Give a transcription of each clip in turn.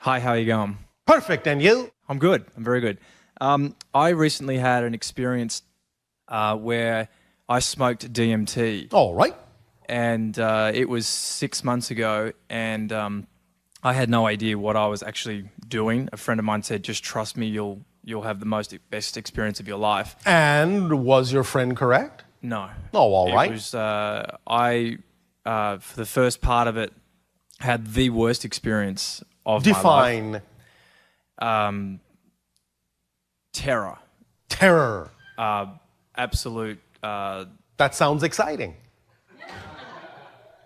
Hi, how are you going? Perfect, and you? I'm good. I'm very good. I recently had an experience where I smoked DMT. All right. And it was 6 months ago, and I had no idea what I was actually doing. A friend of mine said, just trust me, you'll have the best experience of your life. And was your friend correct? No. Oh, all right. It was, for the first part of it, had the worst experience of my life. Define. Terror. Terror. Absolute. That sounds exciting.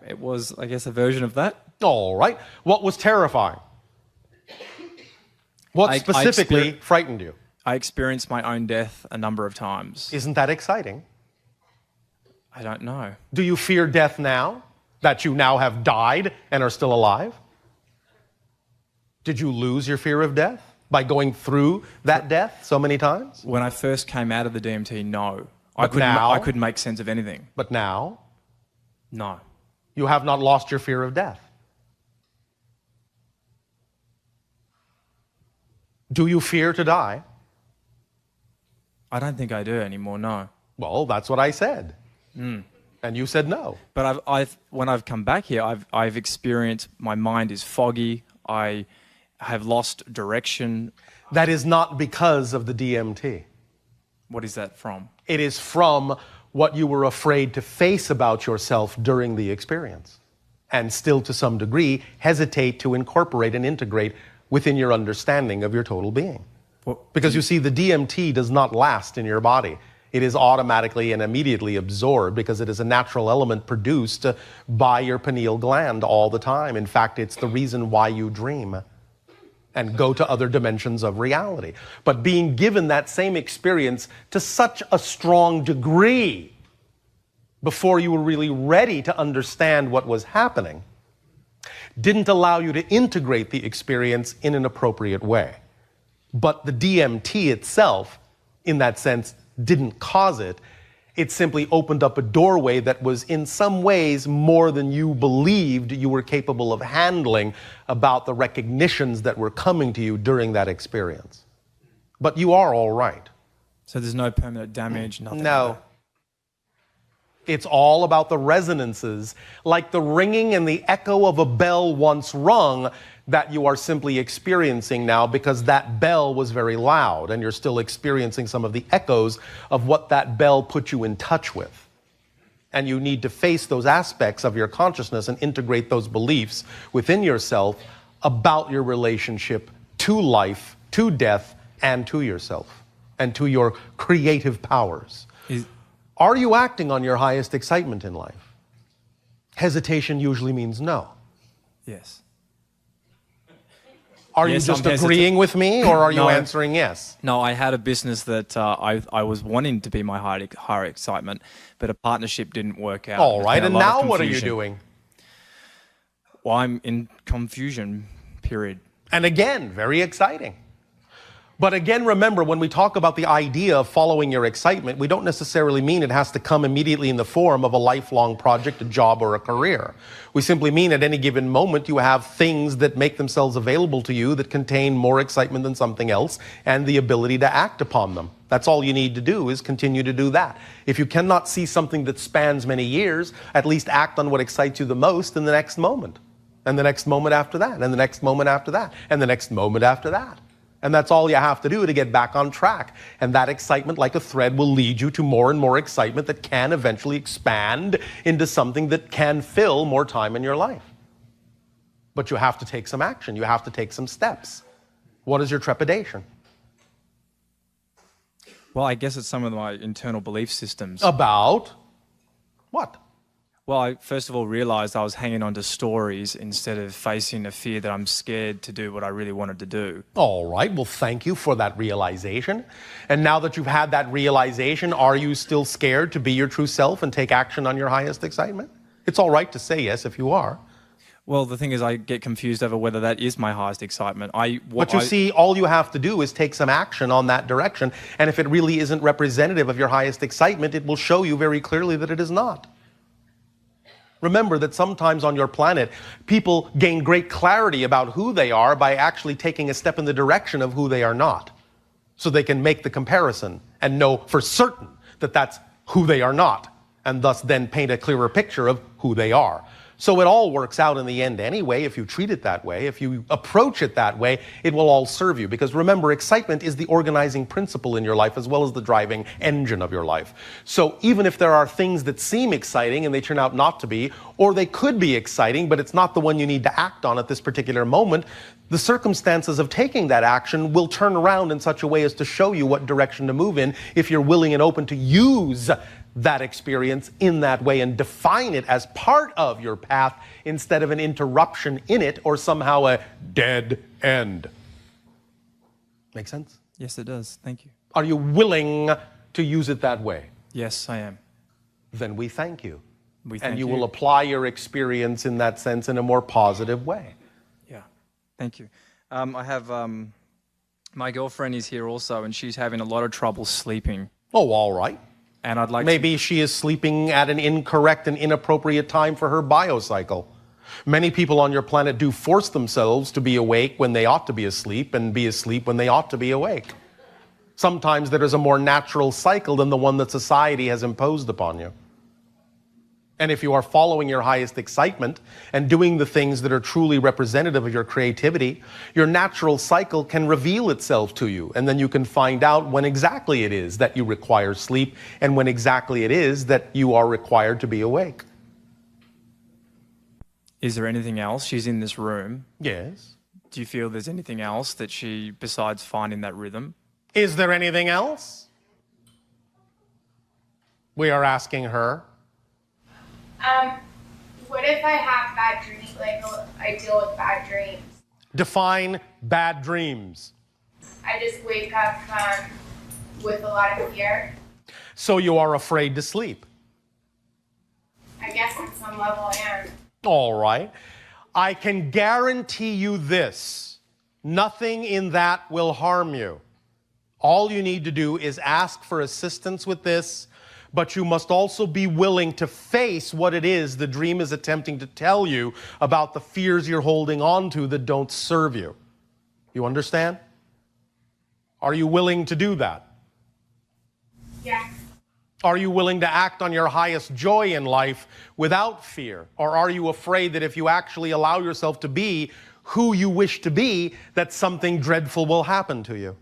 It was, I guess, a version of that. All right. What was terrifying? What specifically frightened you? I experienced my own death a number of times. Isn't that exciting? I don't know. Do you fear death now, that you now have died and are still alive? Did you lose your fear of death by going through that death so many times? When I first came out of the DMT, no. But I couldn't make sense of anything. But now? No. You have not lost your fear of death. Do you fear to die? I don't think I do anymore, no. Well, that's what I said. And you said no. But when I've come back here, I've experienced my mind is foggy. I have lost direction. That is not because of the DMT. What is that from? It is from what you were afraid to face about yourself during the experience, and still to some degree hesitate to incorporate and integrate within your understanding of your total being. Because you see, the DMT does not last in your body. It is automatically and immediately absorbed because it is a natural element produced by your pineal gland all the time. In fact, it's the reason why you dream and go to other dimensions of reality. But being given that same experience to such a strong degree before you were really ready to understand what was happening didn't allow you to integrate the experience in an appropriate way. But the DMT itself, in that sense, didn't cause it. It simply opened up a doorway that was in some ways more than you believed you were capable of handling about the recognitions that were coming to you during that experience. But you are all right. So there's no permanent damage, nothing? No. Like that. It's all about the resonances, like the ringing and the echo of a bell once rung that you are simply experiencing now because that bell was very loud and you're still experiencing some of the echoes of what that bell put you in touch with. And you need to face those aspects of your consciousness and integrate those beliefs within yourself about your relationship to life, to death, and to yourself, and to your creative powers. Are you acting on your highest excitement in life? Hesitation usually means no. Yes. Are you just agreeing with me, or are you answering yes? No, I had a business that I was wanting to be my higher excitement, but a partnership didn't work out. All right, and now what are you doing? Well, I'm in confusion, period. And again, very exciting. But again, remember, when we talk about the idea of following your excitement, we don't necessarily mean it has to come immediately in the form of a lifelong project, a job, or a career. We simply mean at any given moment you have things that make themselves available to you that contain more excitement than something else and the ability to act upon them. That's all you need to do, is continue to do that. If you cannot see something that spans many years, at least act on what excites you the most in the next moment. And the next moment after that, and the next moment after that, and the next moment after that. And that's all you have to do to get back on track. And that excitement, like a thread, will lead you to more and more excitement that can eventually expand into something that can fill more time in your life. But you have to take some action. You have to take some steps. What is your trepidation? Well, I guess it's some of my internal belief systems. About what? Well, I first of all realized I was hanging on to stories instead of facing a fear that I'm scared to do what I really wanted to do. All right, well, thank you for that realization. And now that you've had that realization, are you still scared to be your true self and take action on your highest excitement? It's all right to say yes if you are. Well, the thing is, I get confused over whether that is my highest excitement. But you see, all you have to do is take some action on that direction. And if it really isn't representative of your highest excitement, it will show you very clearly that it is not. Remember that sometimes on your planet, people gain great clarity about who they are by actually taking a step in the direction of who they are not. So they can make the comparison and know for certain that that's who they are not, and thus then paint a clearer picture of who they are. So it all works out in the end anyway. If you treat it that way, if you approach it that way, it will all serve you. Because remember, excitement is the organizing principle in your life as well as the driving engine of your life. So even if there are things that seem exciting and they turn out not to be, or they could be exciting, but it's not the one you need to act on at this particular moment, the circumstances of taking that action will turn around in such a way as to show you what direction to move in if you're willing and open to use that experience in that way and define it as part of your path instead of an interruption in it or somehow a dead end. Make sense? Yes, it does. Thank you. Are you willing to use it that way? Yes, I am. Then we thank you. We thank and you will apply your experience in that sense in a more positive way. Yeah, thank you. I have my girlfriend is here also, and she's having a lot of trouble sleeping. Oh, all right. And I'd like Maybe she is sleeping at an incorrect and inappropriate time for her biocycle. Many people on your planet do force themselves to be awake when they ought to be asleep and be asleep when they ought to be awake. Sometimes there is a more natural cycle than the one that society has imposed upon you. And if you are following your highest excitement and doing the things that are truly representative of your creativity, your natural cycle can reveal itself to you. And then you can find out when exactly it is that you require sleep and when exactly it is that you are required to be awake. Is there anything else? She's in this room. Yes. Do you feel there's anything else that she, besides finding that rhythm? Is there anything else? We are asking her. What if I have bad dreams, like I deal with bad dreams? Define bad dreams. I just wake up with a lot of fear. So you are afraid to sleep. I guess on some level I am. All right. I can guarantee you this. Nothing in that will harm you. All you need to do is ask for assistance with this, but you must also be willing to face what it is the dream is attempting to tell you about the fears you're holding on to that don't serve you. You understand? Are you willing to do that? Yeah. Are you willing to act on your highest joy in life without fear? Or are you afraid that if you actually allow yourself to be who you wish to be, that something dreadful will happen to you?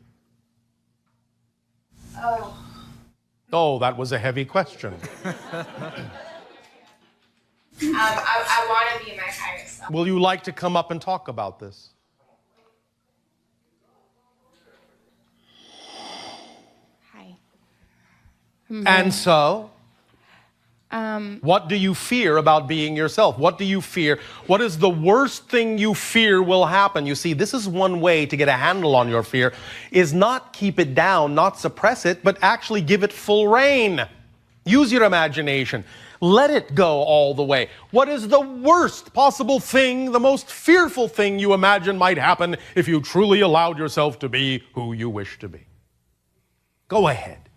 Oh, that was a heavy question. I want to be my highest self. Will you like to come up and talk about this? Hi. And so, what do you fear about being yourself? What do you fear? What is the worst thing you fear will happen? You see, this is one way to get a handle on your fear, is not keep it down, not suppress it, but actually give it full rein. Use your imagination. Let it go all the way. What is the worst possible thing, the most fearful thing you imagine might happen if you truly allowed yourself to be who you wish to be? Go ahead.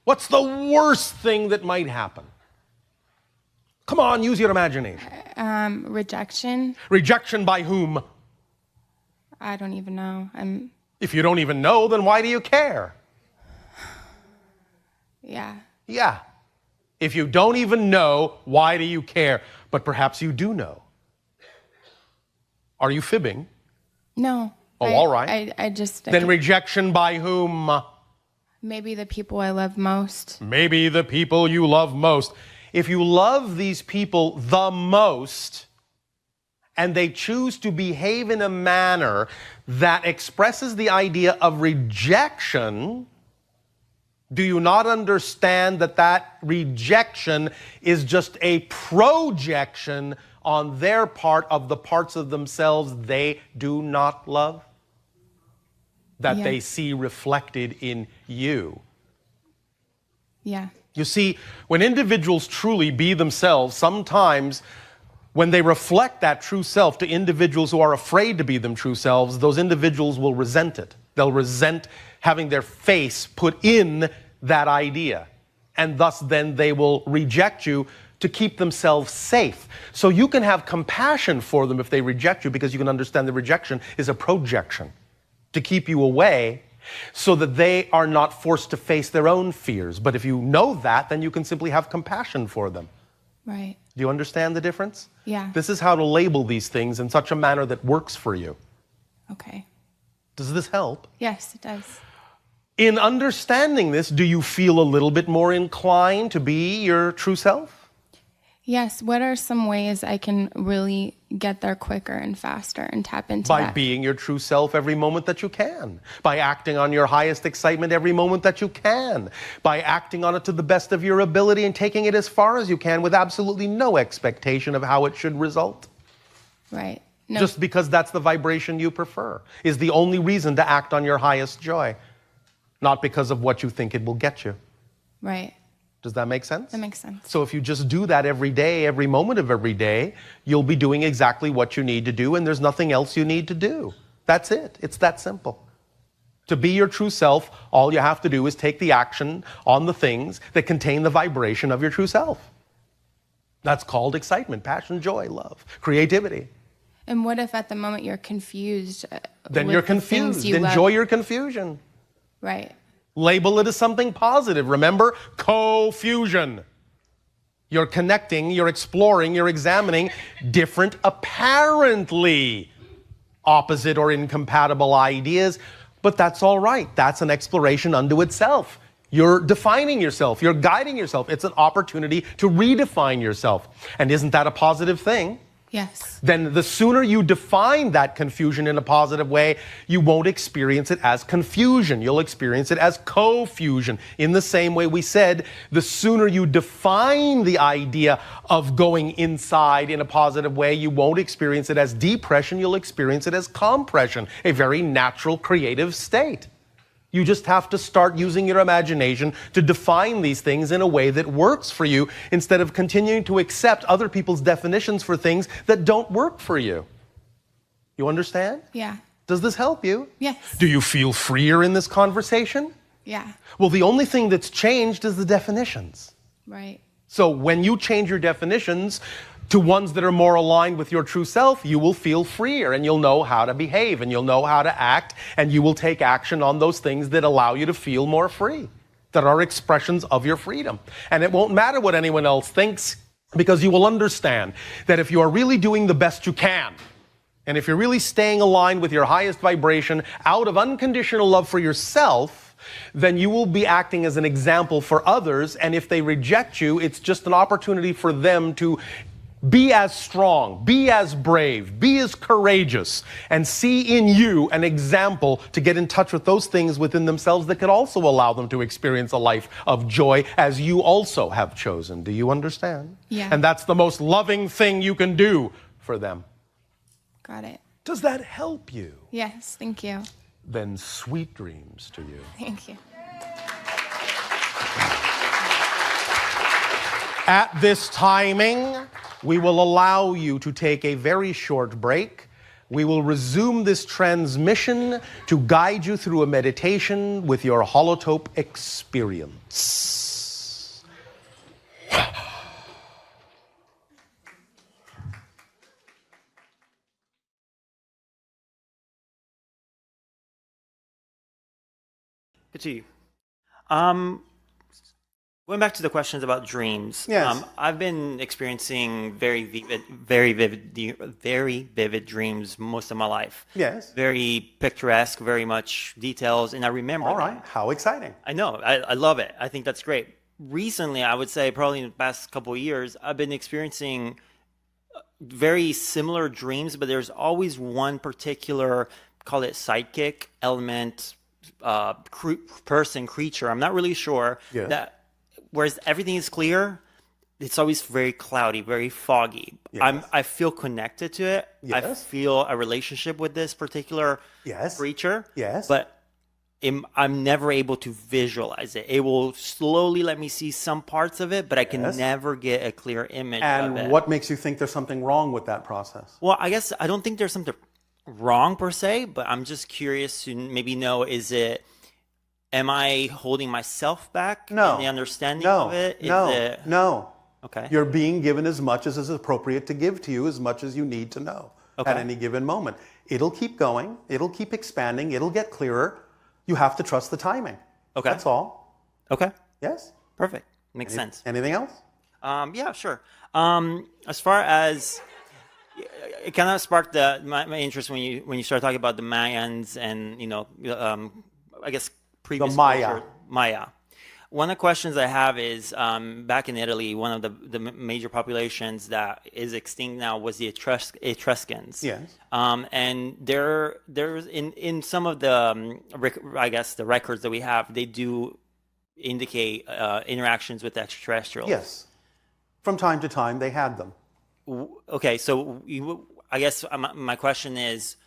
What's the worst thing that might happen? Come on, use your imagination. Rejection. Rejection by whom? I don't even know. If you don't even know, then why do you care? Yeah. Yeah. If you don't even know, why do you care? But perhaps you do know. Are you fibbing? No. Oh, all right. I just... Then rejection by whom? Maybe the people I love most. Maybe the people you love most. If you love these people the most, and they choose to behave in a manner that expresses the idea of rejection, do you not understand that that rejection is just a projection on their part of the parts of themselves they do not love? That Yeah. they see reflected in you. Yeah. You see, when individuals truly be themselves, sometimes when they reflect that true self to individuals who are afraid to be them true selves, those individuals will resent it. They'll resent having their face put in that idea. And thus then they will reject you to keep themselves safe. So you can have compassion for them if they reject you, because you can understand the rejection is a projection to keep you away so that they are not forced to face their own fears. But if you know that, then you can simply have compassion for them. Right. Do you understand the difference? Yeah. This is how to label these things in such a manner that works for you. Okay. Does this help? Yes, it does. In understanding this, do you feel a little bit more inclined to be your true self? Yes. What are some ways I can really get there quicker and faster and tap into By that? being your true self every moment that you can. By acting on your highest excitement every moment that you can. By acting on it to the best of your ability and taking it as far as you can with absolutely no expectation of how it should result. Right. No. Just because that's the vibration you prefer is the only reason to act on your highest joy. Not because of what you think it will get you. Right. Does that make sense? That makes sense. So if you just do that every day, every moment of every day, you'll be doing exactly what you need to do, and there's nothing else you need to do. That's it. It's that simple. To be your true self, all you have to do is take the action on the things that contain the vibration of your true self. That's called excitement, passion, joy, love, creativity. And what if at the moment you're confused? Then with you're the things confused. you Enjoy love? your confusion. Right. Label it as something positive. Remember, co-fusion. You're connecting, you're exploring, you're examining different, apparently opposite or incompatible ideas, but that's all right. That's an exploration unto itself. You're defining yourself, you're guiding yourself. It's an opportunity to redefine yourself. And isn't that a positive thing? Yes. Then the sooner you define that confusion in a positive way, you won't experience it as confusion. You'll experience it as co-fusion. In the same way we said, the sooner you define the idea of going inside in a positive way, you won't experience it as depression, you'll experience it as compression, a very natural creative state. You just have to start using your imagination to define these things in a way that works for you instead of continuing to accept other people's definitions for things that don't work for you. You understand? Yeah. Does this help you? Yes. Do you feel freer in this conversation? Yeah. Well, the only thing that's changed is the definitions. Right. So when you change your definitions to ones that are more aligned with your true self, you will feel freer and you'll know how to behave and you'll know how to act and you will take action on those things that allow you to feel more free, that are expressions of your freedom. And it won't matter what anyone else thinks, because you will understand that if you are really doing the best you can, and if you're really staying aligned with your highest vibration out of unconditional love for yourself, then you will be acting as an example for others. And if they reject you, it's just an opportunity for them to be as strong, be as brave, be as courageous, and see in you an example to get in touch with those things within themselves that could also allow them to experience a life of joy as you also have chosen. Do you understand? Yeah. And that's the most loving thing you can do for them. Got it. Does that help you? Yes. Thank you. Then sweet dreams to you. Thank you. At this timing, we will allow you to take a very short break. We will resume this transmission to guide you through a meditation with your holotope experience. Good to you. Going back to the questions about dreams, Yes. I've been experiencing very vivid dreams most of my life. Yes. Very picturesque, very much details, and I remember. All them. right. How exciting. I know. I love it. I think that's great. Recently, I would say probably in the past couple of years, I've been experiencing very similar dreams, but there's always one particular, call it sidekick, element, person, creature. I'm not really sure. Yes. That whereas everything is clear, it's always very cloudy, very foggy. Yes. I feel connected to it. I Yes. feel a relationship with this particular Yes. creature. Yes. But I'm never able to visualize it. It will slowly let me see some parts of it, but I can Yes. never get a clear image of it. And what makes you think there's something wrong with that process? Well, I guess I don't think there's something wrong per se, but I'm just curious to maybe know, am I holding myself back No. in the understanding No. of it? No. No. Okay. You're being given as much as is appropriate to give to you, as much as you need to know at any given moment. It'll keep going. It'll keep expanding. It'll get clearer. You have to trust the timing. Okay. That's all. Okay. Yes? Perfect. Makes sense. Anything else? Yeah, sure. As far as it kind of sparked my interest when you started talking about the Mayans and I guess previous The Maya. culture, Maya. One of the questions I have is back in Italy, one of the major populations that is extinct now was the Etruscans. Yes. And there's in some of the I guess the records that we have, they do indicate interactions with extraterrestrials. Yes. From time to time, they had them. Okay, so I guess my question is,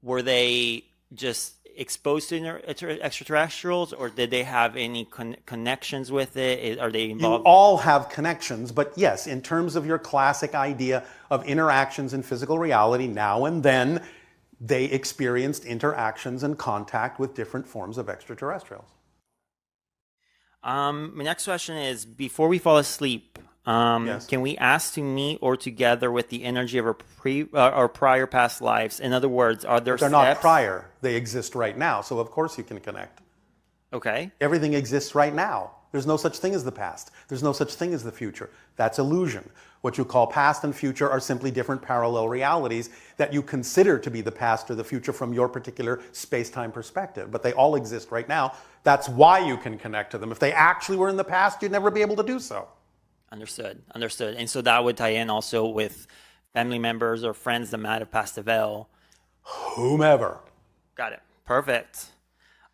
were they just exposed to extraterrestrials, or did they have any connections with it? Are they involved? You all have connections, but yes, in terms of your classic idea of interactions in physical reality, now and then they experienced interactions and contact with different forms of extraterrestrials. My next question is, before we fall asleep, Yes. can we ask to meet or together with the energy of our prior past lives? In other words, are there They're steps? not prior. They exist right now, so of course you can connect. Okay. Everything exists right now. There's no such thing as the past. There's no such thing as the future. That's illusion. What you call past and future are simply different parallel realities that you consider to be the past or the future from your particular space-time perspective. But they all exist right now. That's why you can connect to them. If they actually were in the past, you'd never be able to do so. Understood. And so that would tie in also with family members or friends that might have passed away. Whomever. Got it. Perfect.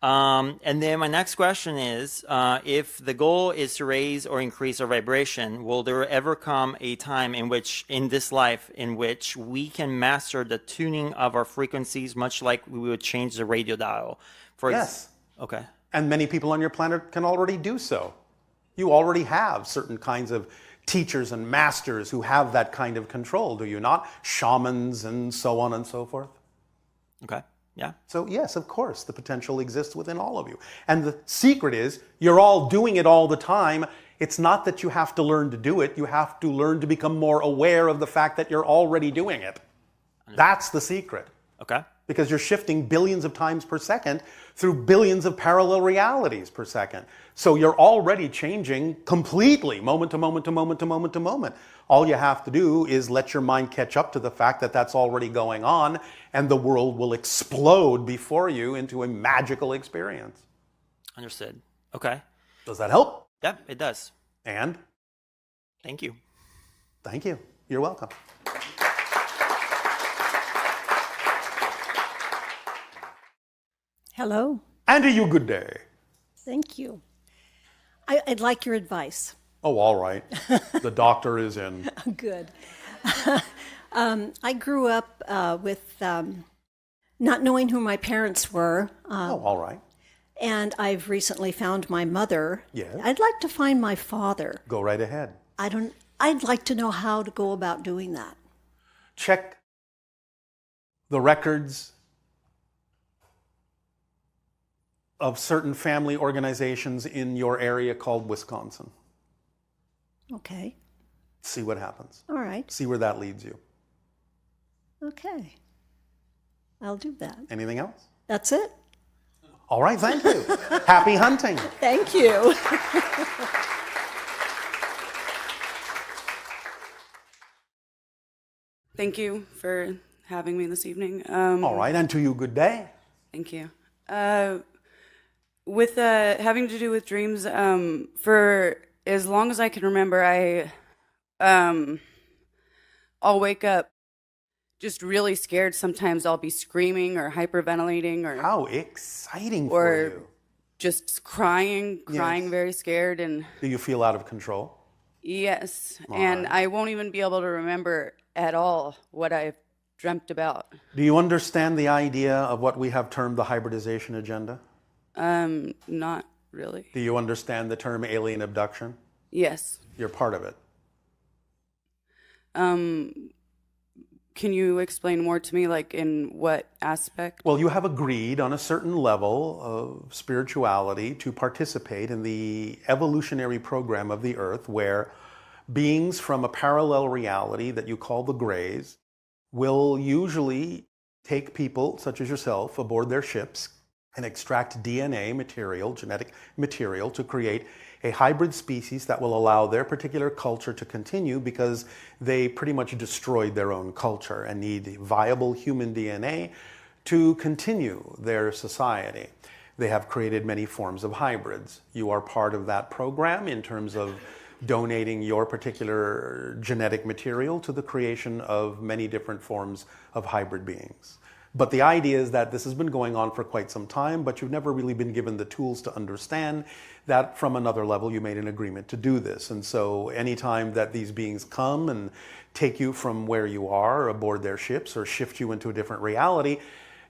And then my next question is, if the goal is to raise or increase our vibration, will there ever come a time in this life, in which we can master the tuning of our frequencies, much like we would change the radio dial? Yes. Okay. And many people on your planet can already do so. You already have certain kinds of teachers and masters who have that kind of control, do you not? Shamans and so on and so forth. Okay. Yeah. So yes, of course, the potential exists within all of you. And the secret is, you're all doing it all the time. It's not that you have to learn to do it. You have to learn to become more aware of the fact that you're already doing it. That's the secret. Okay. Because you're shifting billions of times per second through billions of parallel realities per second. So you're already changing completely, moment to moment to moment to moment to moment. All you have to do is let your mind catch up to the fact that that's already going on, and the world will explode before you into a magical experience. Understood. Okay. Does that help? Yep, it does. And Thank you. thank you. You're welcome. Hello. And to you, good day. Thank you. I'd like your advice. Oh, all right. The doctor is in. Good. I grew up with not knowing who my parents were. Oh, all right. And I've recently found my mother. Yes. I'd like to find my father. Go right ahead. I'd like to know how to go about doing that. Check the records of certain family organizations in your area called Wisconsin. Okay. See what happens. All right. See where that leads you. Okay. I'll do that. Anything else? That's it. All right, thank you. Happy hunting. Thank you. Thank you for having me this evening. All right, and to you, good day. Thank you. With having to do with dreams, for as long as I can remember, I'll wake up just really scared. Sometimes I'll be screaming or hyperventilating or How exciting for you. just crying Yes. very scared. And Do you feel out of control? yes, and right. I won't even be able to remember at all what I've dreamt about. Do you understand the idea of what we have termed the hybridization agenda? Not really. Do you understand the term alien abduction? Yes. You're part of it. Can you explain more to me, like in what aspect? Well, you have agreed on a certain level of spirituality to participate in the evolutionary program of the Earth, where beings from a parallel reality that you call the Greys will usually take people such as yourself aboard their ships and extract DNA material, genetic material, to create a hybrid species that will allow their particular culture to continue, because they pretty much destroyed their own culture and need viable human DNA to continue their society. They have created many forms of hybrids. You are part of that program in terms of donating your particular genetic material to the creation of many different forms of hybrid beings. But the idea is that this has been going on for quite some time, but you've never really been given the tools to understand that from another level you made an agreement to do this. And so anytime that these beings come and take you from where you are aboard their ships or shift you into a different reality,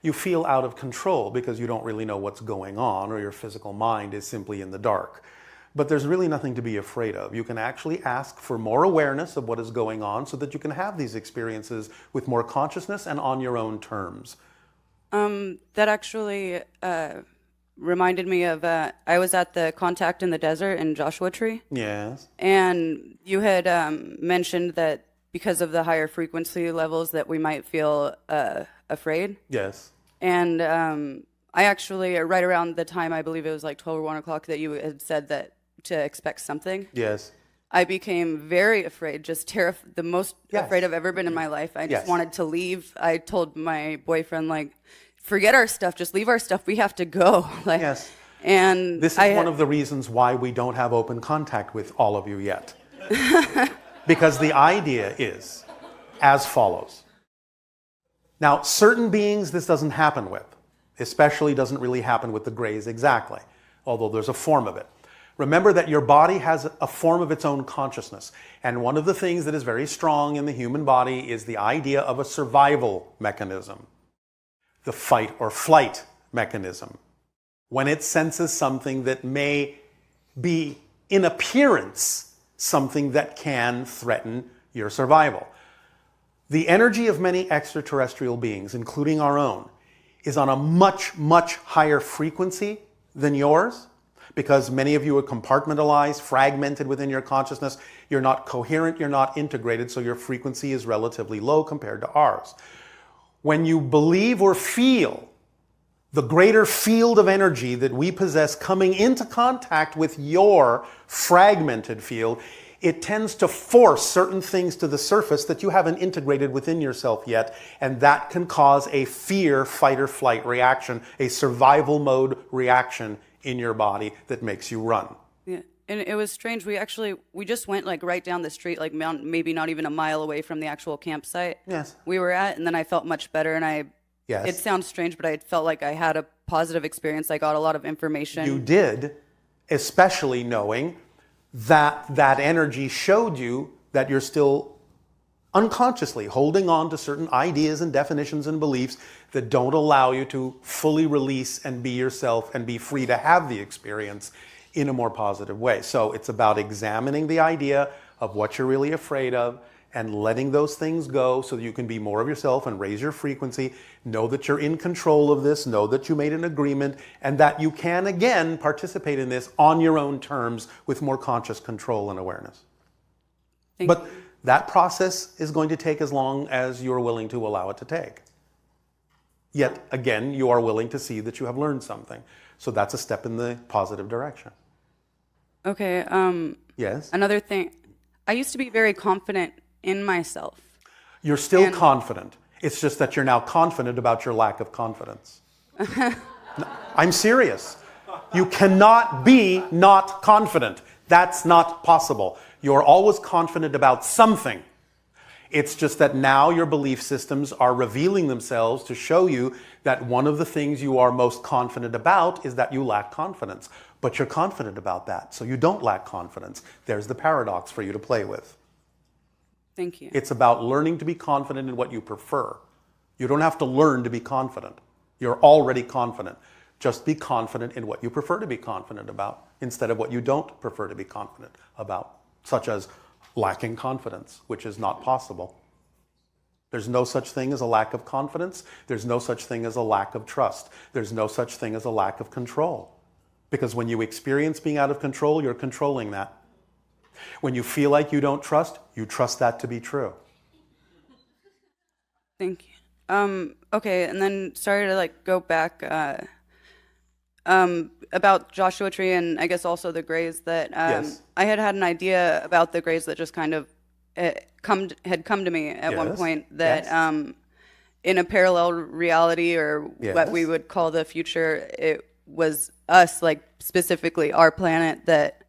you feel out of control because you don't really know what's going on, or your physical mind is simply in the dark. But there's really nothing to be afraid of. You can actually ask for more awareness of what is going on so that you can have these experiences with more consciousness and on your own terms. That actually reminded me of, I was at the Contact in the Desert in Joshua Tree. Yes. And you had mentioned that because of the higher frequency levels that we might feel afraid. Yes. And I actually, right around the time, I believe it was like 12 or 1 o'clock, that you had said that to expect something. Yes. I became very afraid, just terrified, the most Yes. afraid I've ever been in my life. I just Yes. wanted to leave. I told my boyfriend, like, forget our stuff, just leave our stuff. We have to go. Like, Yes. And This is one of the reasons why we don't have open contact with all of you yet. Because the idea is as follows. Now, certain beings this doesn't happen with. Especially doesn't really happen with the Greys exactly, although there's a form of it. Remember that your body has a form of its own consciousness. And one of the things that is very strong in the human body is the idea of a survival mechanism. The fight or flight mechanism. When it senses something that may be, in appearance, something that can threaten your survival. The energy of many extraterrestrial beings, including our own, is on a much, much higher frequency than yours, because many of you are compartmentalized, fragmented within your consciousness. You're not coherent, you're not integrated, so your frequency is relatively low compared to ours. When you believe or feel the greater field of energy that we possess coming into contact with your fragmented field, it tends to force certain things to the surface that you haven't integrated within yourself yet, and that can cause a fear, fight or flight reaction, a survival mode reaction in your body that makes you run. Yeah, and it was strange. We just went like right down the street, like maybe not even a mile away from the actual campsite. Yes. We were at, and then I felt much better, and Yes. It sounds strange, but I felt like I had a positive experience. I got a lot of information. You did, especially knowing that that energy showed you that you're still unconsciously holding on to certain ideas and definitions and beliefs that don't allow you to fully release and be yourself and be free to have the experience in a more positive way. So it's about examining the idea of what you're really afraid of and letting those things go so that you can be more of yourself and raise your frequency. Know that you're in control of this. Know that you made an agreement and that you can, again, participate in this on your own terms with more conscious control and awareness. But that process is going to take as long as you're willing to allow it to take. Yet, again, you are willing to see that you have learned something. So that's a step in the positive direction. Okay. Yes? Another thing. I used to be very confident in myself. You're still confident. It's just that you're now confident about your lack of confidence. No, I'm serious. You cannot be not confident. That's not possible. You're always confident about something. It's just that now your belief systems are revealing themselves to show you that one of the things you are most confident about is that you lack confidence. But you're confident about that, so you don't lack confidence. There's the paradox for you to play with. Thank you. It's about learning to be confident in what you prefer. You don't have to learn to be confident. You're already confident. Just be confident in what you prefer to be confident about instead of what you don't prefer to be confident about, such as lacking confidence, which is not possible. There's no such thing as a lack of confidence. There's no such thing as a lack of trust. There's no such thing as a lack of control. Because when you experience being out of control, you're controlling that. When you feel like you don't trust, you trust that to be true. Thank you. Okay, and then sorry to like go back about Joshua Tree and I guess also the Greys that Yes. I had an idea about the Greys that just kind of had come to me at one Yes. point that Yes. in a parallel reality or what we Yes. would call the future, it was us, like specifically our planet that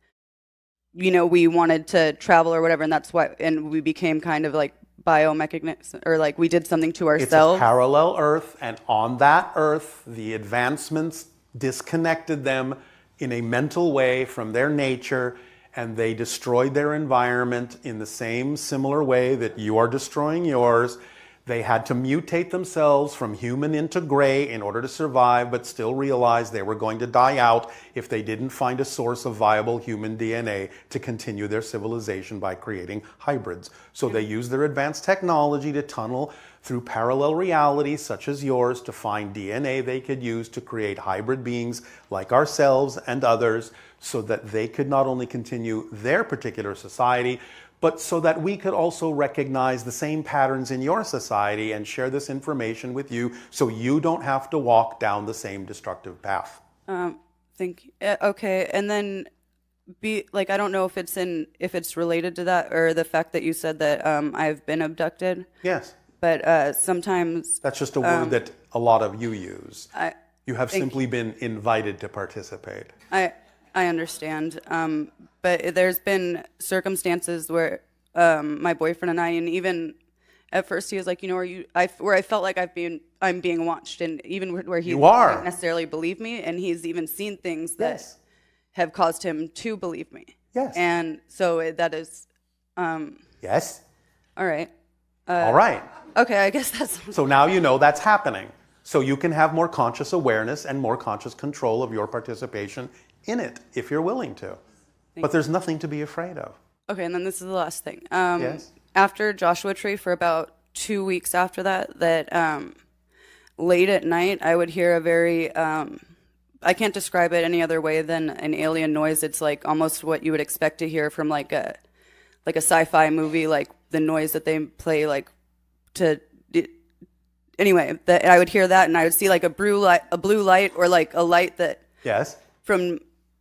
we wanted to travel or whatever, and that's why, and we became kind of like biomechanics, or like we did something to It's a ourselves. parallel Earth, and on that Earth, the advancements disconnected them in a mental way from their nature, and they destroyed their environment in the same similar way that you are destroying yours. They had to mutate themselves from human into gray in order to survive, but still realized they were going to die out if they didn't find a source of viable human DNA to continue their civilization by creating hybrids. So they used their advanced technology to tunnel through parallel realities such as yours to find DNA they could use to create hybrid beings like ourselves and others, so that they could not only continue their particular society, but so that we could also recognize the same patterns in your society and share this information with you, so you don't have to walk down the same destructive path. Thank you. Okay, and then I don't know if it's related to that or the fact that you said that I've been abducted. Yes. But sometimes That's just a word that a lot of you use. You have Thank simply been invited to participate. I understand, but there's been circumstances where my boyfriend and I, and even at first he was like, where I felt like I'm being watched, and even where he didn't necessarily believe me, and he's even seen things that have caused him to believe me. Yes. And so that is. Yes. All right. All right. Okay, I guess that's. So now you know that's happening. So you can have more conscious awareness and more conscious control of your participation in it, if you're willing to. But there's nothing to be afraid of. Okay, and then this is the last thing. Yes. After Joshua Tree, for about 2 weeks after that late at night, I would hear a very, I can't describe it any other way than an alien noise. It's like almost what you would expect to hear from like a sci-fi movie, like the noise that they play anyway, that I would hear that, and I would see like a blue light, or like a light that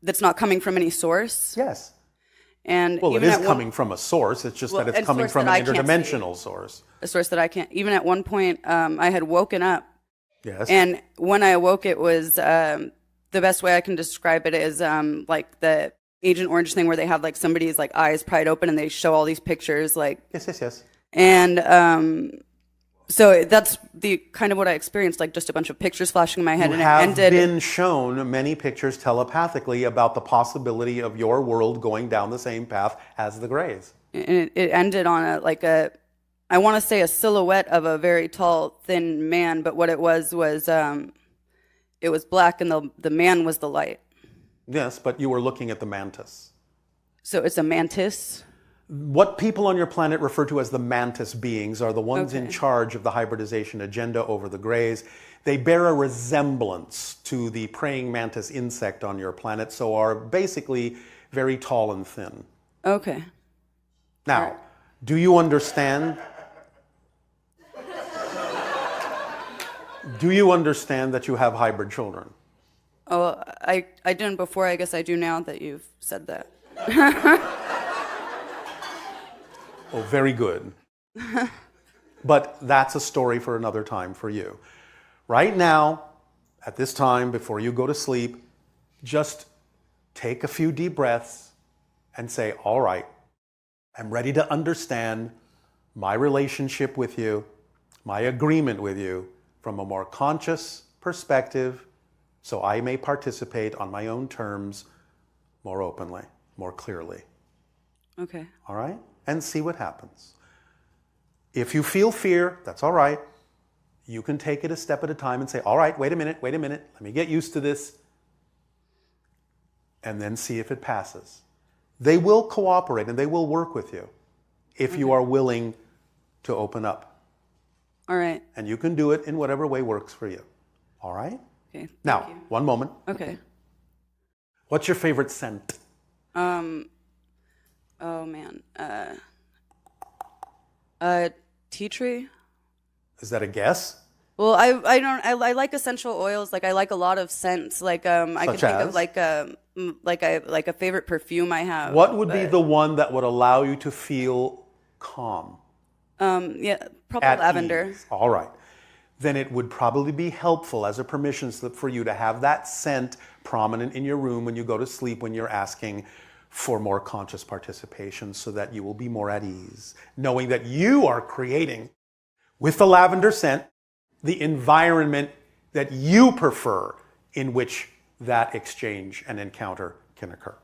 that's not coming from any source. Yes. And well, it is coming from a source. It's just that it's coming from an interdimensional source. A source that I can't. Even at one point, I had woken up. Yes. And when I awoke, it was the best way I can describe it is like the Agent Orange thing, where they have like somebody's like eyes pried open and they show all these pictures. Like yes. And so that's the kind of what I experienced, like just a bunch of pictures flashing in my head. You have been shown many pictures telepathically about the possibility of your world going down the same path as the Greys. And it ended on I want to say a silhouette of a very tall, thin man, but what it was it was black, and the man was the light. Yes, but you were looking at the mantis. So it's a mantis? What people on your planet refer to as the Mantis Beings are the ones in charge of the hybridization agenda over the Greys. They bear a resemblance to the praying mantis insect on your planet, so are basically very tall and thin. Okay. Now, do you understand? Do you understand that you have hybrid children? Oh, I didn't before. I guess I do now that you've said that. Oh, very good. But that's a story for another time for you. Right now, at this time, before you go to sleep, just take a few deep breaths and say, all right, I'm ready to understand my relationship with you, my agreement with you from a more conscious perspective, so I may participate on my own terms more openly, more clearly. Okay. All right? And see what happens. If you feel fear, that's all right. You can take it a step at a time and say, all right, wait a minute, let me get used to this, and then see if it passes. They will cooperate and they will work with you if you are willing to open up. All right. And you can do it in whatever way works for you. All right? Okay. Now, one moment. Okay. What's your favorite scent? Oh man. Tea tree. Is that a guess? Well, I like essential oils. Like I like a lot of scents. Like I can think of like a favorite perfume I have. What would be the one that would allow you to feel calm? Yeah, probably At lavender. ease. All right. Then it would probably be helpful as a permission slip for you to have that scent prominent in your room when you go to sleep, when you're asking for more conscious participation, so that you will be more at ease, knowing that you are creating, with the lavender scent, the environment that you prefer in which that exchange and encounter can occur.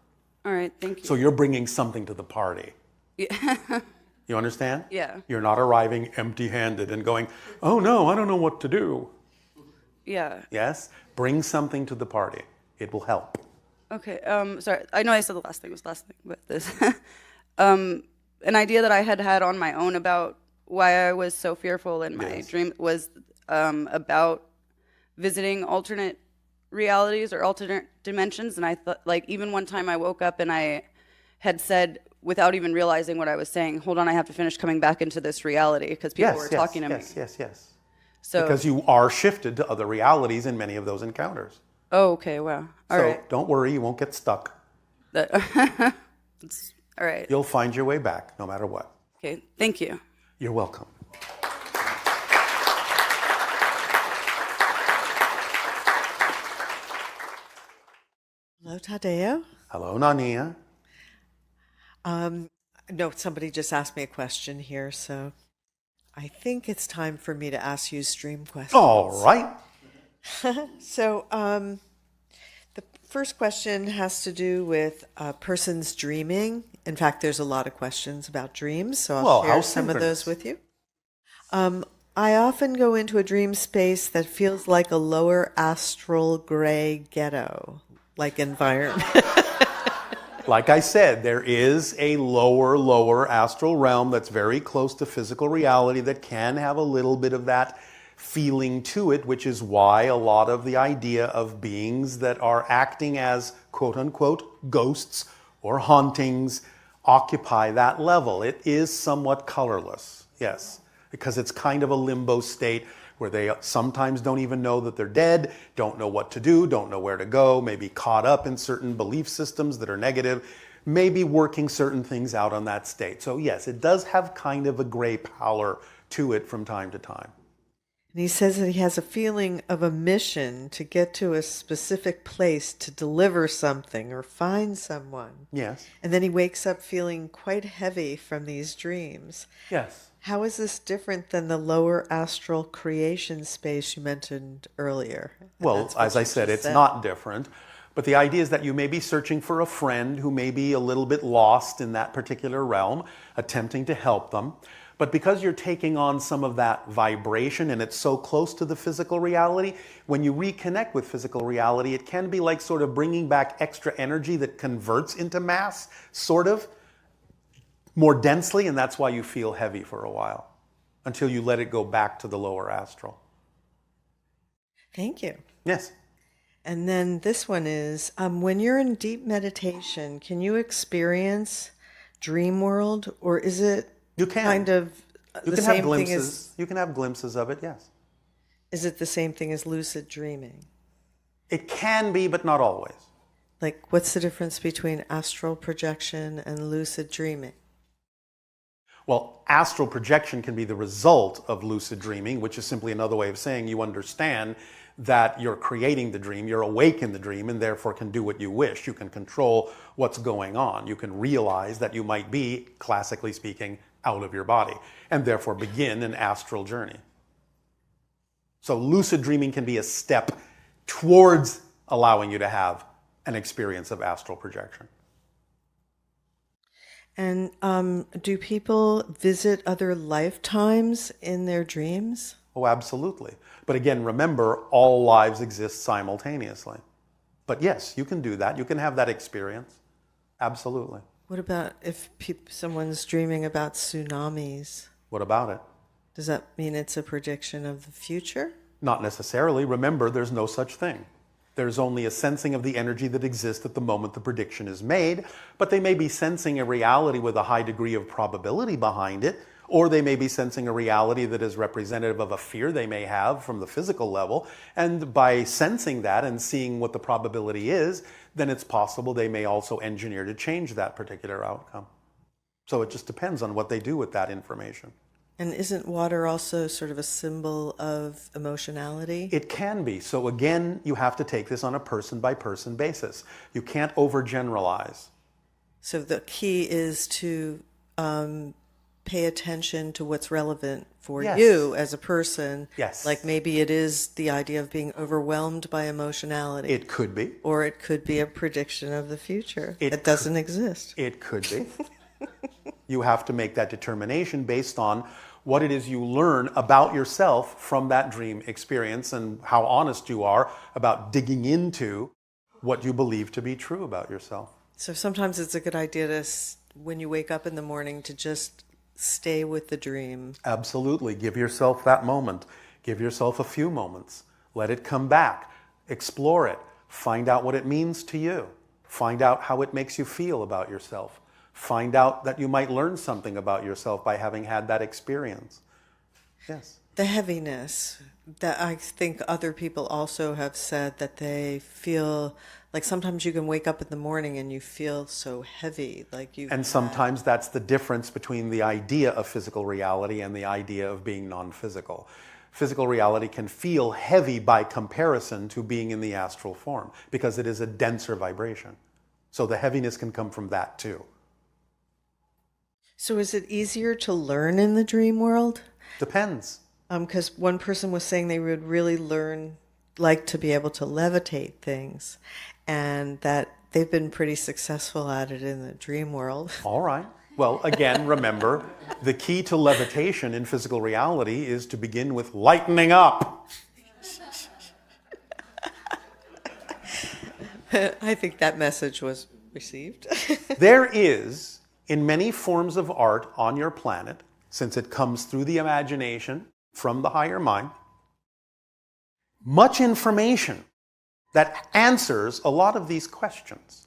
All right, thank you. So you're bringing something to the party. Yeah. You understand? Yeah. You're not arriving empty-handed and going, oh no, I don't know what to do. Yeah. Yes? Bring something to the party. It will help. Okay. Sorry. I know I said the last thing was last thing, but this. An idea that I had on my own about why I was so fearful in my dream was about visiting alternate realities or alternate dimensions. And I thought, like, even one time I woke up and I had said, without even realizing what I was saying, hold on, I have to finish coming back into this reality, because people were talking to me. Yes. So, because you are shifted to other realities in many of those encounters. Oh, okay, wow. All right. So don't worry, you won't get stuck. All right. You'll find your way back, no matter what. Okay, thank you. You're welcome. Hello, Tadeo. Hello, Nania. No, somebody just asked me a question here, so I think it's time for me to ask you stream questions. All right. So, the first question has to do with a person's dreaming. In fact, there's a lot of questions about dreams, so I'll share some of those with you. I often go into a dream space that feels like a lower astral gray ghetto, like environment. Like I said, there is a lower astral realm that's very close to physical reality that can have a little bit of that feeling to it, which is why a lot of the idea of beings that are acting as quote-unquote ghosts or hauntings occupy that level. It is somewhat colorless, yes, because it's kind of a limbo state where they sometimes don't even know that they're dead, don't know what to do, don't know where to go, maybe caught up in certain belief systems that are negative, maybe working certain things out on that state. So yes, it does have kind of a gray pallor to it from time to time. And he says that he has a feeling of a mission to get to a specific place to deliver something or find someone. Yes. And then he wakes up feeling quite heavy from these dreams. Yes. How is this different than the lower astral creation space you mentioned earlier? Well, as I said, it's not different. But the idea is that you may be searching for a friend who may be a little bit lost in that particular realm, attempting to help them. But because you're taking on some of that vibration and it's so close to the physical reality, when you reconnect with physical reality, it can be like sort of bringing back extra energy that converts into mass, sort of, more densely, and that's why you feel heavy for a while, until you let it go back to the lower astral. Thank you. Yes. And then this one is, when you're in deep meditation, can you experience dream world, or is it kind of the same thing as... You can have glimpses of it, yes. Is it the same thing as lucid dreaming? It can be, but not always. Like, what's the difference between astral projection and lucid dreaming? Well, astral projection can be the result of lucid dreaming, which is simply another way of saying you understand that you're creating the dream, you're awake in the dream, and therefore can do what you wish. You can control what's going on. You can realize that you might be, classically speaking, out of your body, and therefore begin an astral journey. So lucid dreaming can be a step towards allowing you to have an experience of astral projection. And do people visit other lifetimes in their dreams? Oh, absolutely. But again, remember, all lives exist simultaneously. But yes, you can do that. You can have that experience. Absolutely. What about if someone's dreaming about tsunamis? What about it? Does that mean it's a prediction of the future? Not necessarily. Remember, there's no such thing. There's only a sensing of the energy that exists at the moment the prediction is made, but they may be sensing a reality with a high degree of probability behind it, or they may be sensing a reality that is representative of a fear they may have from the physical level. And by sensing that and seeing what the probability is, then it's possible they may also engineer to change that particular outcome. So it just depends on what they do with that information. And isn't water also sort of a symbol of emotionality? It can be. So again, you have to take this on a person-by-person basis. You can't overgeneralize. So the key is to pay attention to what's relevant for you as a person. Yes. Like maybe it is the idea of being overwhelmed by emotionality. It could be. Or it could be a prediction of the future that doesn't exist. It could be. You have to make that determination based on what it is you learn about yourself from that dream experience and how honest you are about digging into what you believe to be true about yourself. So sometimes it's a good idea to, when you wake up in the morning, to just stay with the dream. Absolutely. Give yourself that moment. Give yourself a few moments. Let it come back. Explore it. Find out what it means to you. Find out how it makes you feel about yourself. Find out that you might learn something about yourself by having had that experience. Yes. The heaviness that I think other people also have said that they feel like sometimes you can wake up in the morning and you feel so heavy, like you. And sometimes that's the difference between the idea of physical reality and the idea of being non-physical. Physical reality can feel heavy by comparison to being in the astral form because it is a denser vibration. So the heaviness can come from that too. So is it easier to learn in the dream world? Depends. Because one person was saying they would really like to be able to levitate things, and that they've been pretty successful at it in the dream world. All right. Well, again, remember, the key to levitation in physical reality is to begin with lightening up. I think that message was received. There is, in many forms of art on your planet, since it comes through the imagination from the higher mind, much information that answers a lot of these questions.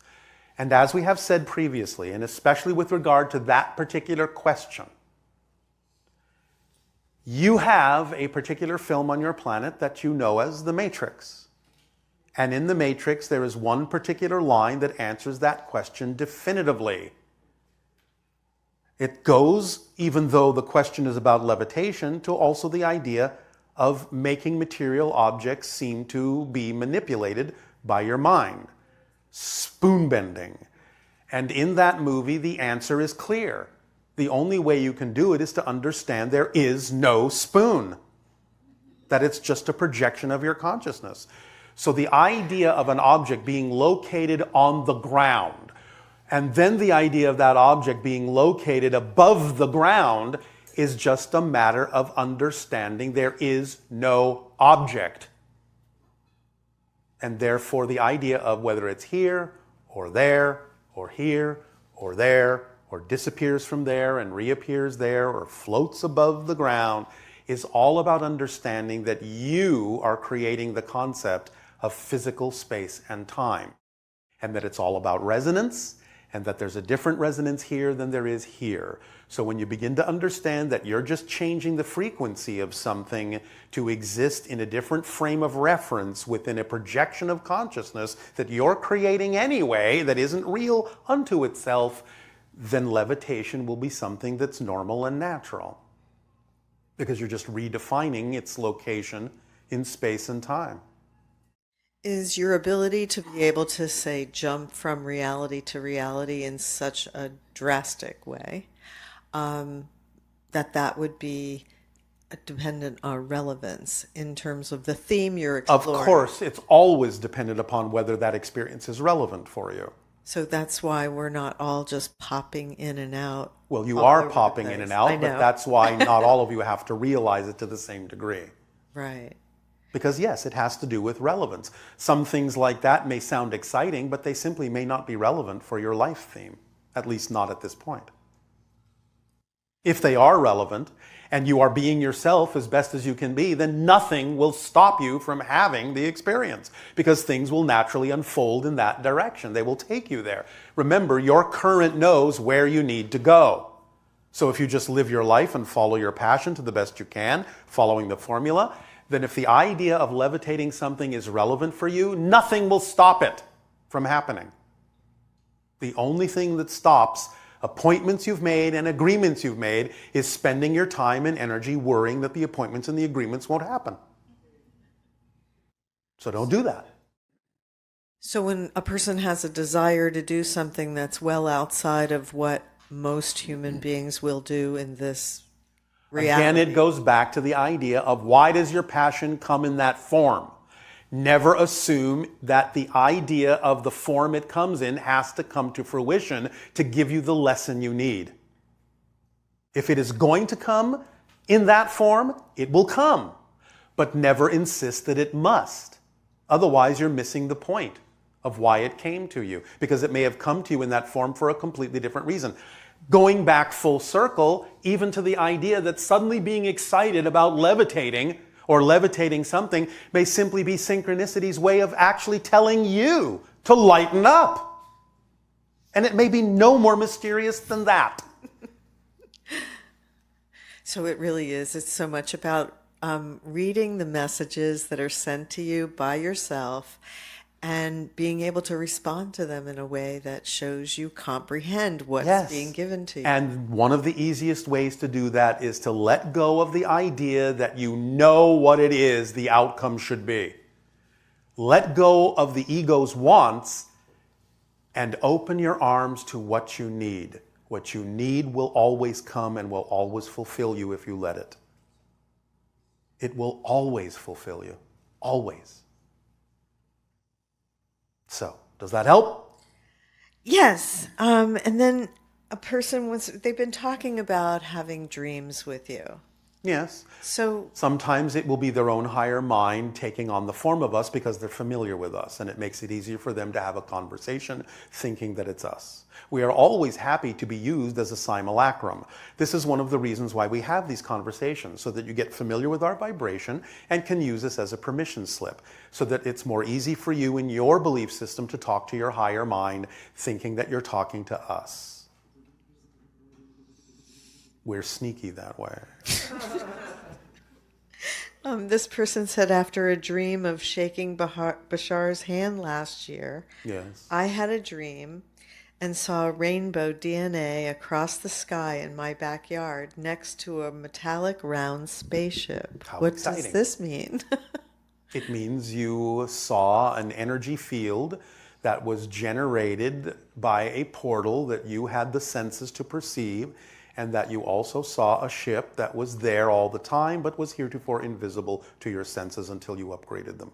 And as we have said previously, and especially with regard to that particular question, you have a particular film on your planet that you know as the Matrix. And in the Matrix, there is one particular line that answers that question definitively. It goes, even though the question is about levitation, to also the idea of making material objects seem to be manipulated by your mind. Spoon bending. And in that movie, the answer is clear. The only way you can do it is to understand there is no spoon. That it's just a projection of your consciousness. So the idea of an object being located on the ground, and then the idea of that object being located above the ground, is just a matter of understanding there is no object. And therefore the idea of whether it's here, or there, or here, or there, or disappears from there and reappears there, or floats above the ground, is all about understanding that you are creating the concept of physical space and time. And that it's all about resonance, and that there's a different resonance here than there is here. So when you begin to understand that you're just changing the frequency of something to exist in a different frame of reference within a projection of consciousness that you're creating anyway, that isn't real unto itself, then levitation will be something that's normal and natural. Because you're just redefining its location in space and time. Is your ability to be able to, say, jump from reality to reality in such a drastic way, that would be dependent on relevance in terms of the theme you're exploring? Of course, it's always dependent upon whether that experience is relevant for you. So that's why we're not all just popping in and out. Well, you are popping in and out, but that's why not all of you have to realize it to the same degree. Right. Because yes, it has to do with relevance. Some things like that may sound exciting, but they simply may not be relevant for your life theme, at least not at this point. If they are relevant, and you are being yourself as best as you can be, then nothing will stop you from having the experience, because things will naturally unfold in that direction. They will take you there. Remember, your current knows where you need to go. So if you just live your life and follow your passion to the best you can, following the formula, then if the idea of levitating something is relevant for you, nothing will stop it from happening. The only thing that stops appointments you've made and agreements you've made is spending your time and energy worrying that the appointments and the agreements won't happen. So don't do that. So when a person has a desire to do something that's well outside of what most human beings will do in this reality. Again, it goes back to the idea of why does your passion come in that form? Never assume that the idea of the form it comes in has to come to fruition to give you the lesson you need. If it is going to come in that form, it will come. But never insist that it must. Otherwise, you're missing the point of why it came to you, because it may have come to you in that form for a completely different reason. Going back full circle, even to the idea that suddenly being excited about levitating or levitating something may simply be synchronicity's way of actually telling you to lighten up. And it may be no more mysterious than that. So it really is. It's so much about reading the messages that are sent to you by yourself and being able to respond to them in a way that shows you comprehend what's being given to you. And one of the easiest ways to do that is to let go of the idea that you know what it is the outcome should be. Let go of the ego's wants and open your arms to what you need. What you need will always come and will always fulfill you if you let it. It will always fulfill you. Always. So, does that help? Yes. And then a person they've been talking about having dreams with you. Yes. So sometimes it will be their own higher mind taking on the form of us because they're familiar with us, and it makes it easier for them to have a conversation thinking that it's us. We are always happy to be used as a simulacrum. This is one of the reasons why we have these conversations, so that you get familiar with our vibration and can use this as a permission slip, so that it's more easy for you in your belief system to talk to your higher mind, thinking that you're talking to us. We're sneaky that way. This person said, after a dream of shaking Bashar's hand last year, yes, I had a dream and saw rainbow DNA across the sky in my backyard next to a metallic round spaceship. What exciting. Does this mean? It means you saw an energy field that was generated by a portal that you had the senses to perceive, and that you also saw a ship that was there all the time but was heretofore invisible to your senses until you upgraded them.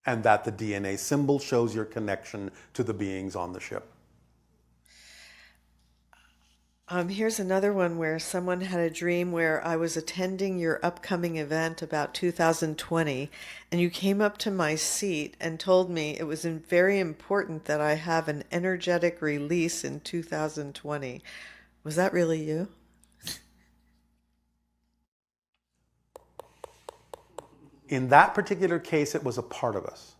And that the DNA symbol shows your connection to the beings on the ship. Here's another one where someone had a dream where I was attending your upcoming event about 2020, and you came up to my seat and told me it was very important that I have an energetic release in 2020. Was that really you? In that particular case, it was a part of us.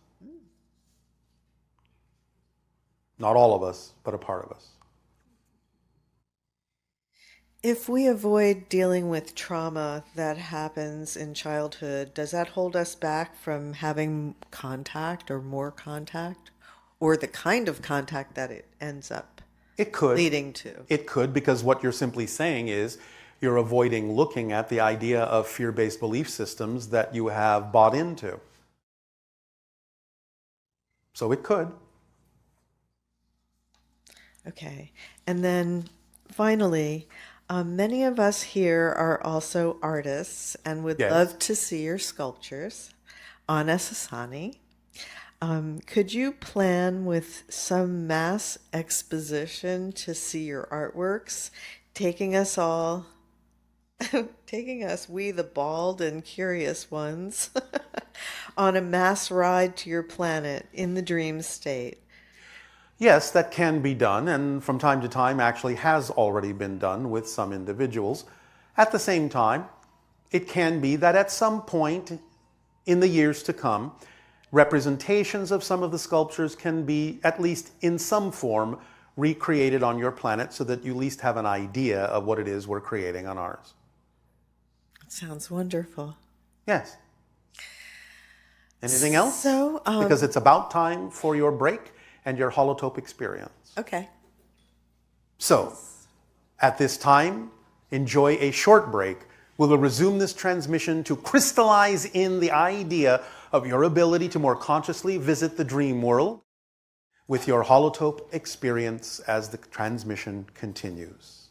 Not all of us, but a part of us. If we avoid dealing with trauma that happens in childhood, does that hold us back from having contact or more contact? Or the kind of contact that it ends up leading to? It could, because what you're simply saying is you're avoiding looking at the idea of fear-based belief systems that you have bought into. So it could. Okay. And then finally, many of us here are also artists and would love to see your sculptures on Essassani. Could you plan with some mass exposition to see your artworks, taking us, we the bald and curious ones, on a mass ride to your planet in the dream state? Yes, that can be done, and from time to time actually has already been done with some individuals. At the same time, it can be that at some point in the years to come, representations of some of the sculptures can be, at least in some form, recreated on your planet so that you at least have an idea of what it is we're creating on ours. Sounds wonderful. Yes. Anything else? So, because it's about time for your break and your holotope experience. Okay. So, at this time, enjoy a short break. We will resume this transmission to crystallize in the idea of your ability to more consciously visit the dream world with your holotope experience as the transmission continues.